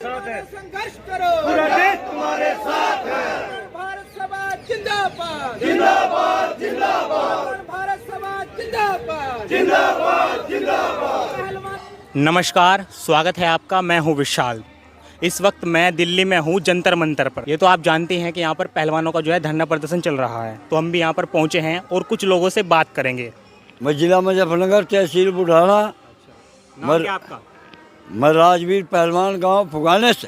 संघर्ष करो, पूरा देश तुम्हारे साथ है। भारत समाज जिंदाबाद, जिंदाबाद जिंदाबाद, भारत समाज जिंदाबाद, जिंदाबाद जिंदाबाद। नमस्कार, स्वागत है आपका। मैं हूं विशाल। इस वक्त मैं दिल्ली में हूं जंतर मंतर पर। ये तो आप जानते हैं कि यहाँ पर पहलवानों का जो है धरना प्रदर्शन चल रहा है, तो हम भी यहाँ पर पहुँचे हैं और कुछ लोगों से बात करेंगे। मैं जिला मुजफ्फरनगर तहसील बुढ़ाना। नाम क्या आपका? मैं राजवीर पहलवान गांव फुगाने से,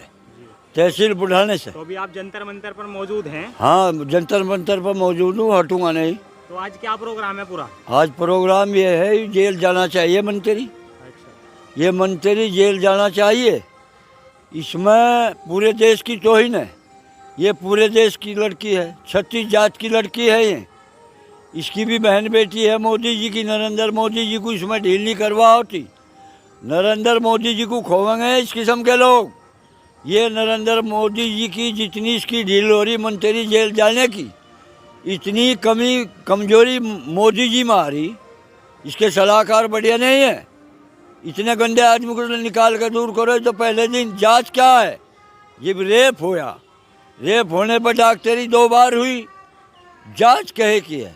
तहसील बुढ़ाने से। तो अभी आप जंतर मंतर पर मौजूद हैं। हाँ, जंतर मंतर पर मौजूद हूँ, हटूंगा नहीं। तो आज क्या प्रोग्राम है पूरा? आज प्रोग्राम ये है, जेल जाना चाहिए मंत्री। अच्छा। ये मंत्री जेल जाना चाहिए। इसमें पूरे देश की तौहीन है। ये पूरे देश की लड़की है, 36 जात की लड़की है ये। इसकी भी बहन बेटी है मोदी जी की। नरेंद्र मोदी जी को इसमें ढील नहीं करवा होती। नरेंद्र मोदी जी को खोवेंगे इस किस्म के लोग। ये नरेंद्र मोदी जी की जितनी इसकी ढील हो रही मंत्री जेल जाने की, इतनी कमजोरी मोदी जी में आ रही। इसके सलाहकार बढ़िया नहीं है। इतने गंदे आदमी को निकाल कर दूर करो। तो पहले दिन जांच क्या है, जब रेप होया, रेप होने पर डॉक्टरी 2 बार हुई, जांच कहे की है।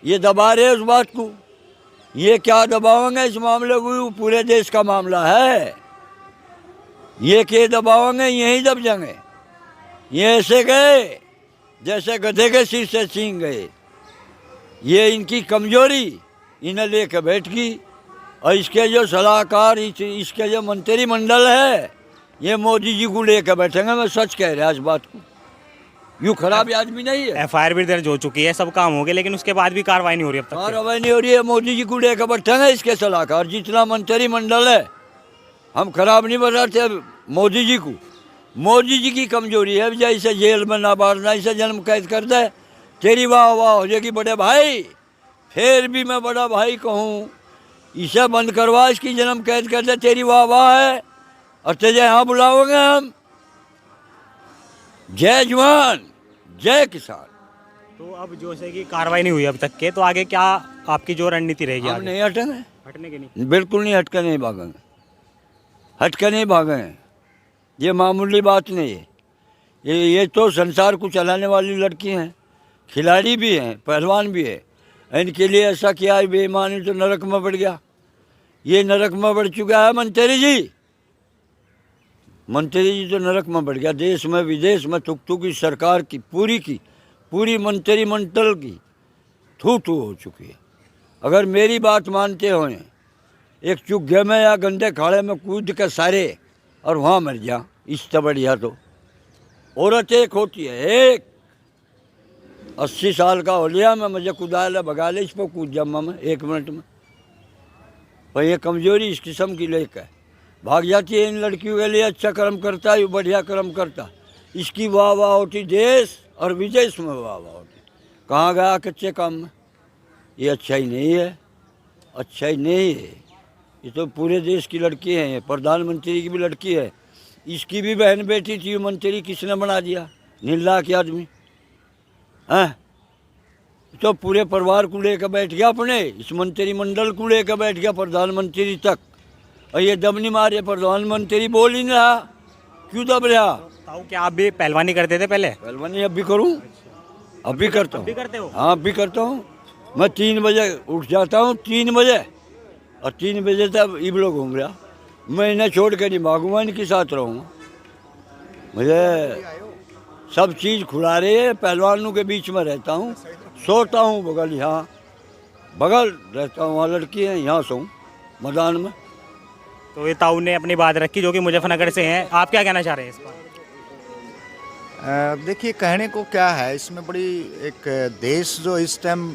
ये दबा रहे उस बात को। ये क्या दबावेंगे इस मामले को? पूरे देश का मामला है। ये के दबावेंगे, यहीं दब जाएंगे। ये ऐसे गए जैसे गधे के सिर से छीन गए। ये इनकी कमजोरी इन्हें लेकर बैठ गई। और इसके जो सलाहकार, इसके जो मंत्रिमंडल है, ये मोदी जी को लेकर बैठेंगे। मैं सच कह रहा इस बात को। यूँ खराब आदमी नहीं है। FIR भी दर्ज हो चुकी है, सब काम हो गए, लेकिन उसके बाद भी कार्रवाई नहीं हो रही अब तक। कार्रवाई नहीं हो रही है। मोदी जी को लेकर बैठेंगे इसके सलाहकार, जितना मंत्रिमंडल है। हम खराब नहीं बताते मोदी जी को। मोदी जी की कमजोरी है। जैसे जेल में ना बांटना, इसे जन्म कैद कर दे, तेरी वाह वाह हो जाएगी बड़े भाई। फिर भी मैं बड़ा भाई कहूँ, इसे बंद करवा, इसकी जन्म कैद कर दे, तेरी वाह वाह है। और तुझे यहाँ बुलाओगे हम। जय जवान जय किसान। तो अब जो है कि कार्रवाई नहीं हुई अब तक के, तो आगे क्या आपकी जो रणनीति रहेगी? हम आगे नहीं हटेंगे, हटने की नहीं? बिल्कुल नहीं, हटके नहीं भागेंगे। हटके नहीं भागेंगे। ये मामूली बात नहीं है। ये तो संसार को चलाने वाली लड़की हैं, खिलाड़ी भी हैं, पहलवान भी है। इनके लिए ऐसा किया है बेईमानी, तो नरक में बढ़ गया। ये नरक में बढ़ चुका है मंत्री जी। मंत्री जी तो नरक में बढ़ गया। देश में विदेश में तुक की सरकार की पूरी मंत्रिमंडल की थू हो चुकी है। अगर मेरी बात मानते हो, एक चुग्गे में या गंदे खाड़े में कूद के सारे और वहाँ मर जा, इससे बढ़िया तो औरत एक होती है। एक 80 साल का हो लिया मैं, मुझे कुदा ले भगा ले, इस पर कूद जाऊँ मैं 1 मिनट में। पर ये कमजोरी इस किस्म की लेकर भाग जाती है। इन लड़कियों के लिए अच्छा कर्म करता है, बढ़िया कर्म करता। इसकी वाह वाह होती देश और विदेश में वाह वाह होती। कहाँ गया कच्चे काम में? ये अच्छा ही नहीं है, अच्छा ही नहीं है। ये तो पूरे देश की लड़की है, प्रधानमंत्री की भी लड़की है। इसकी भी बहन बेटी थी। मंत्री किसने बना दिया? निर्लायक आदमी हैं। तो पूरे परिवार को लेकर बैठ गया, अपने इस मंत्रिमंडल को लेकर बैठ गया, प्रधानमंत्री तक। और ये दम नहीं मारे, प्रधानमंत्री बोल ही नहीं रहा। क्यों दब रहा? ताऊ, क्या आप भी पहलवानी करते थे पहले? पहलवानी अब भी करूं, अब भी करता हूँ। भी करते हो? हाँ, अब भी करता हूँ। मैं 3 बजे उठ जाता हूँ, 3 बजे, और 3 बजे तक इबलो घूम रहा। मैं इन्हें छोड़ कर नहीं भागूंगा, इनके साथ रहूँगा। मुझे सब चीज़ खुला रही है। पहलवानों के बीच में रहता हूँ, सोता हूँ बगल, यहाँ बगल रहता हूँ। वहाँ लड़की है, यहाँ सोऊँ मैदान में। तो ये ताऊ ने अपनी बात रखी, जो कि मुजफ्फरनगर से हैं। आप क्या कहना चाह रहे हैं इस पर? देखिए, कहने को क्या है, इसमें बड़ी एक देश जो इस टाइम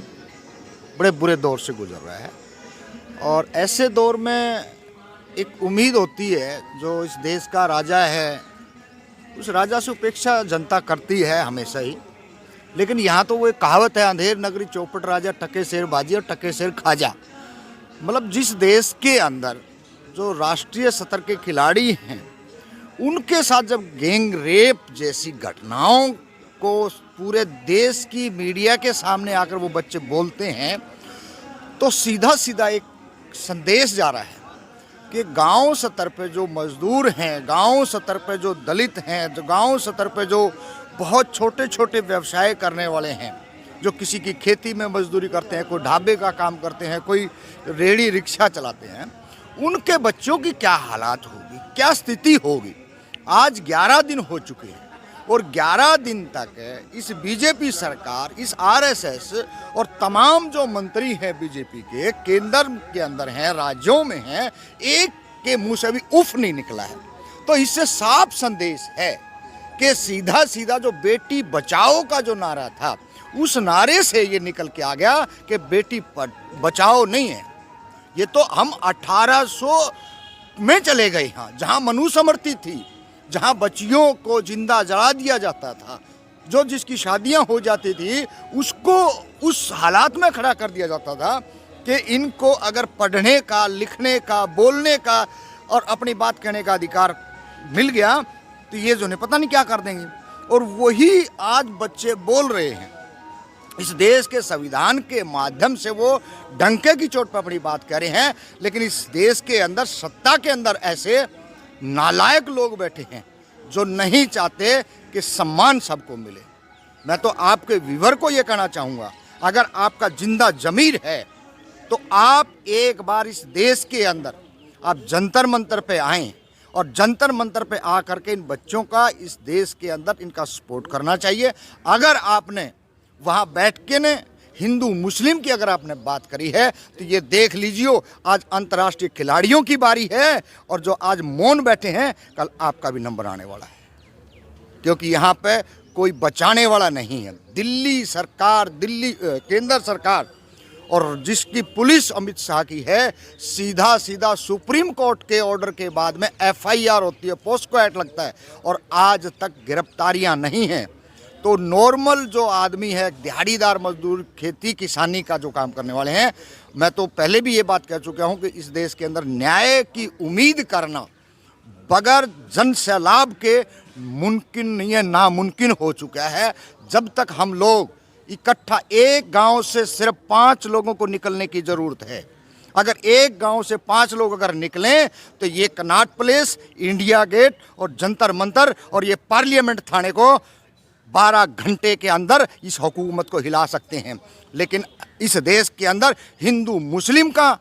बड़े बुरे दौर से गुजर रहा है। और ऐसे दौर में एक उम्मीद होती है, जो इस देश का राजा है, उस राजा से उपेक्षा जनता करती है हमेशा ही। लेकिन यहाँ तो वो एक कहावत है, अंधेर नगरी चौपट राजा, टके शेर बाजी और टके शेर खाजा। मतलब जिस देश के अंदर जो राष्ट्रीय स्तर के खिलाड़ी हैं, उनके साथ जब गैंग रेप जैसी घटनाओं को पूरे देश की मीडिया के सामने आकर वो बच्चे बोलते हैं, तो सीधा सीधा एक संदेश जा रहा है कि गांव स्तर पे जो मजदूर हैं, गांव स्तर पे जो दलित हैं, जो गांव स्तर पे जो बहुत छोटे छोटे व्यवसाय करने वाले हैं, जो किसी की खेती में मजदूरी करते हैं, कोई ढाबे का काम करते हैं, कोई रेहड़ी रिक्शा चलाते हैं, उनके बच्चों की क्या हालात होगी, क्या स्थिति होगी। आज 11 दिन हो चुके हैं और 11 दिन तक इस बीजेपी सरकार, इस आरएसएस और तमाम जो मंत्री हैं बीजेपी के, केंद्र के अंदर हैं, राज्यों में हैं, एक के मुंह से भी उफ नहीं निकला है। तो इससे साफ संदेश है कि सीधा सीधा जो बेटी बचाओ का जो नारा था, उस नारे से ये निकल के आ गया कि बेटी बचाओ नहीं है, ये तो हम 1800 में चले गए। हाँ, जहाँ मनुस्मृति थी, जहाँ बच्चियों को जिंदा जला दिया जाता था, जो जिसकी शादियां हो जाती थी उसको उस हालात में खड़ा कर दिया जाता था कि इनको अगर पढ़ने का, लिखने का, बोलने का और अपनी बात कहने का अधिकार मिल गया तो ये जो नहीं पता नहीं क्या कर देंगे। और वही आज बच्चे बोल रहे हैं। इस देश के संविधान के माध्यम से वो डंके की चोट पर अपनी बात कह रहे हैं, लेकिन इस देश के अंदर, सत्ता के अंदर ऐसे नालायक लोग बैठे हैं जो नहीं चाहते कि सम्मान सबको मिले। मैं तो आपके व्यूअर को ये कहना चाहूँगा, अगर आपका जिंदा जमीर है तो आप एक बार इस देश के अंदर आप जंतर मंतर पे आएँ और जंतर मंतर पे आ करके इन बच्चों का इस देश के अंदर इनका सपोर्ट करना चाहिए। अगर आपने वहाँ बैठ के ने हिंदू मुस्लिम की अगर आपने बात करी है तो ये देख लीजिए, आज अंतर्राष्ट्रीय खिलाड़ियों की बारी है और जो आज मौन बैठे हैं, कल आपका भी नंबर आने वाला है, क्योंकि यहाँ पे कोई बचाने वाला नहीं है। दिल्ली सरकार, केंद्र सरकार और जिसकी पुलिस अमित शाह की है, सीधा सीधा सुप्रीम कोर्ट के ऑर्डर के बाद में FIR होती है, पोस्को एक्ट लगता है और आज तक गिरफ्तारियाँ नहीं हैं। तो नॉर्मल जो आदमी है, दिहाड़ीदार मजदूर, खेती किसानी का जो काम करने वाले हैं, मैं तो पहले भी ये बात कह चुका हूँ कि इस देश के अंदर न्याय की उम्मीद करना बगैर जन सैलाब के मुमकिन नहीं है, नामुमकिन हो चुका है। जब तक हम लोग इकट्ठा, एक गांव से सिर्फ 5 लोगों को निकलने की ज़रूरत है। अगर एक गांव से 5 लोग अगर निकलें तो ये कनॉट प्लेस, इंडिया गेट और जंतर मंतर और ये पार्लियामेंट थाने को 12 घंटे के अंदर इस हुकूमत को हिला सकते हैं। लेकिन इस देश के अंदर हिंदू मुस्लिम का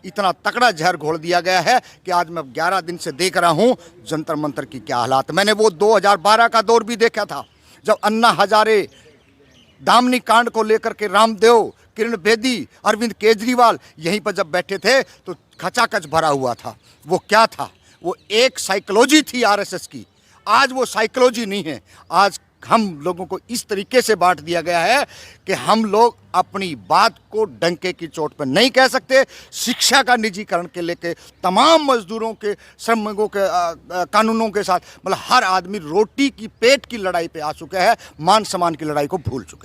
इतना तकड़ा जहर घोल दिया गया है कि आज मैं 11 दिन से देख रहा हूँ जंतर मंतर की क्या हालात। मैंने वो 2012 का दौर भी देखा था, जब अन्ना हजारे दामनी कांड को लेकर के रामदेव, किरण बेदी, अरविंद केजरीवाल यहीं पर जब बैठे थे तो खचाखच भरा हुआ था। वो क्या था? वो एक साइकोलॉजी थी आरएसएस की। आज वो साइकोलॉजी नहीं है। आज हम लोगों को इस तरीके से बांट दिया गया है कि हम लोग अपनी बात को डंके की चोट पर नहीं कह सकते। शिक्षा का निजीकरण के लेके तमाम मजदूरों के, श्रमिकों के कानूनों के साथ, मतलब हर आदमी रोटी की, पेट की लड़ाई पे आ चुका है, मान सम्मान की लड़ाई को भूल चुका है।